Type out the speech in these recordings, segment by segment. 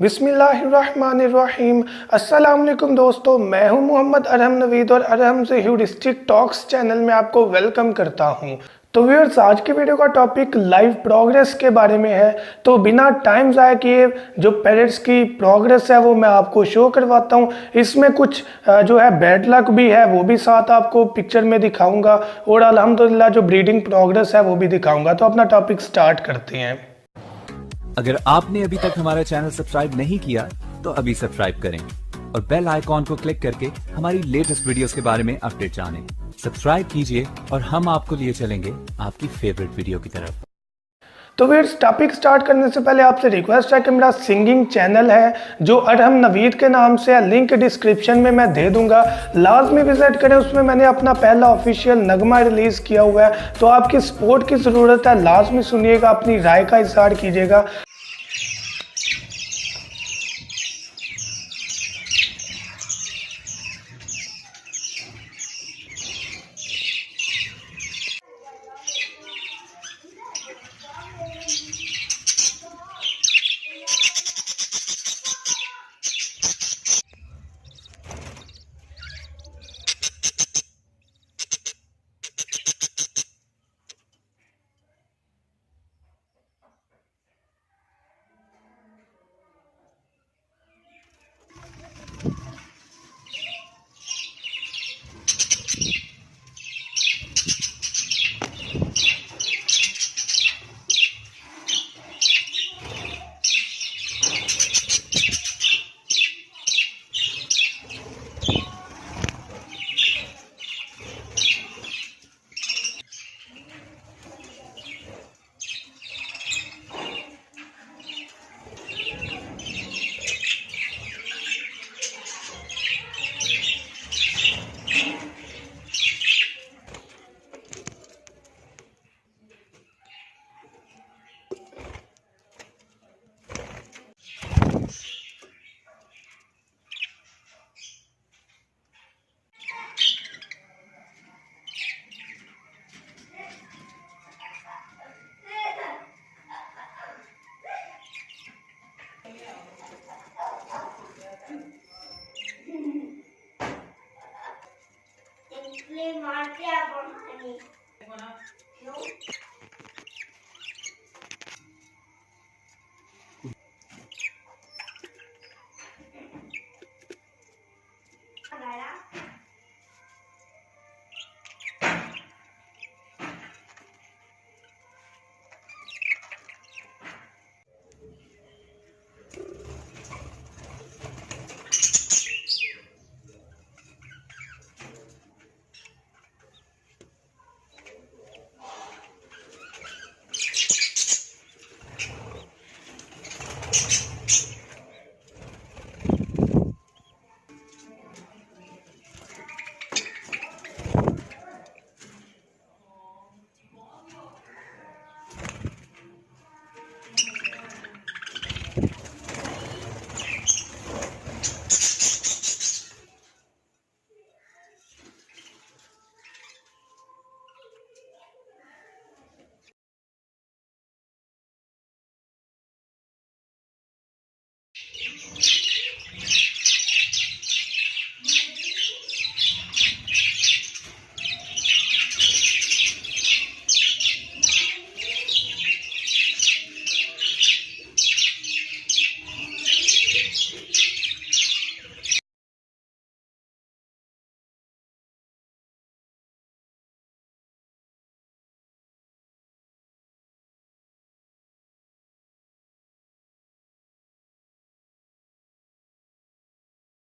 बिस्मिल्लाहिर्रहमानिर्रहीम। अस्सलाम वालेकुम दोस्तों, मैं हूं मोहम्मद अरहम नवीद और अरहम से ह्यूरिस्टिक टॉक्स चैनल में आपको वेलकम करता हूं। तो व्यूअर्स, आज की वीडियो का टॉपिक लाइव प्रोग्रेस के बारे में है। तो बिना टाइम ज़ाया किए जो पैरेट्स की प्रोग्रेस है वो मैं आपको शो करवाता हूं। इसमें कुछ जो है बैड लक भी है, वो भी साथ आपको पिक्चर में दिखाऊंगा और अल्हम्दुलिल्लाह जो ब्रीडिंग प्रोग्रेस है वो भी दिखाऊंगा। तो अपना टॉपिक स्टार्ट करते हैं। अगर आपने अभी तक हमारा चैनल सब्सक्राइब नहीं किया तो अभी सब्सक्राइब करें और बेल आइकॉन को क्लिक करके हमारी लेटेस्ट वीडियोस के बारे में अपडेट जानें। सब्सक्राइब कीजिए और हम आपको लिए चलेंगे आपकी फेवरेट वीडियो की तरफ। तो फिर टॉपिक स्टार्ट करने से पहले आपसे रिक्वेस्ट है कि मेरा सिंगिंग चैनल है जो अरहम नवीद के नाम से है, लिंक डिस्क्रिप्शन में मैं दे दूंगा, लाजमी विजिट करें। उसमें मैंने अपना पहला ऑफिशियल नगमा रिलीज़ किया हुआ है। तो आपकी सपोर्ट की ज़रूरत है, लाजमी सुनिएगा, अपनी राय का इज़हार कीजिएगा।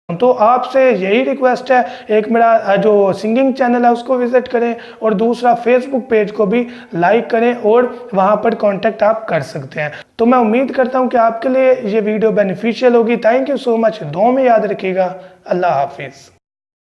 तो आपसे यही रिक्वेस्ट है, एक मेरा जो सिंगिंग चैनल है उसको विजिट करें और दूसरा फेसबुक पेज को भी लाइक करें और वहां पर कांटेक्ट आप कर सकते हैं। तो मैं उम्मीद करता हूं कि आपके लिए ये वीडियो बेनिफिशियल होगी। Thank you so much. दुआ में याद रखिएगा। अल्लाह हाफिज़।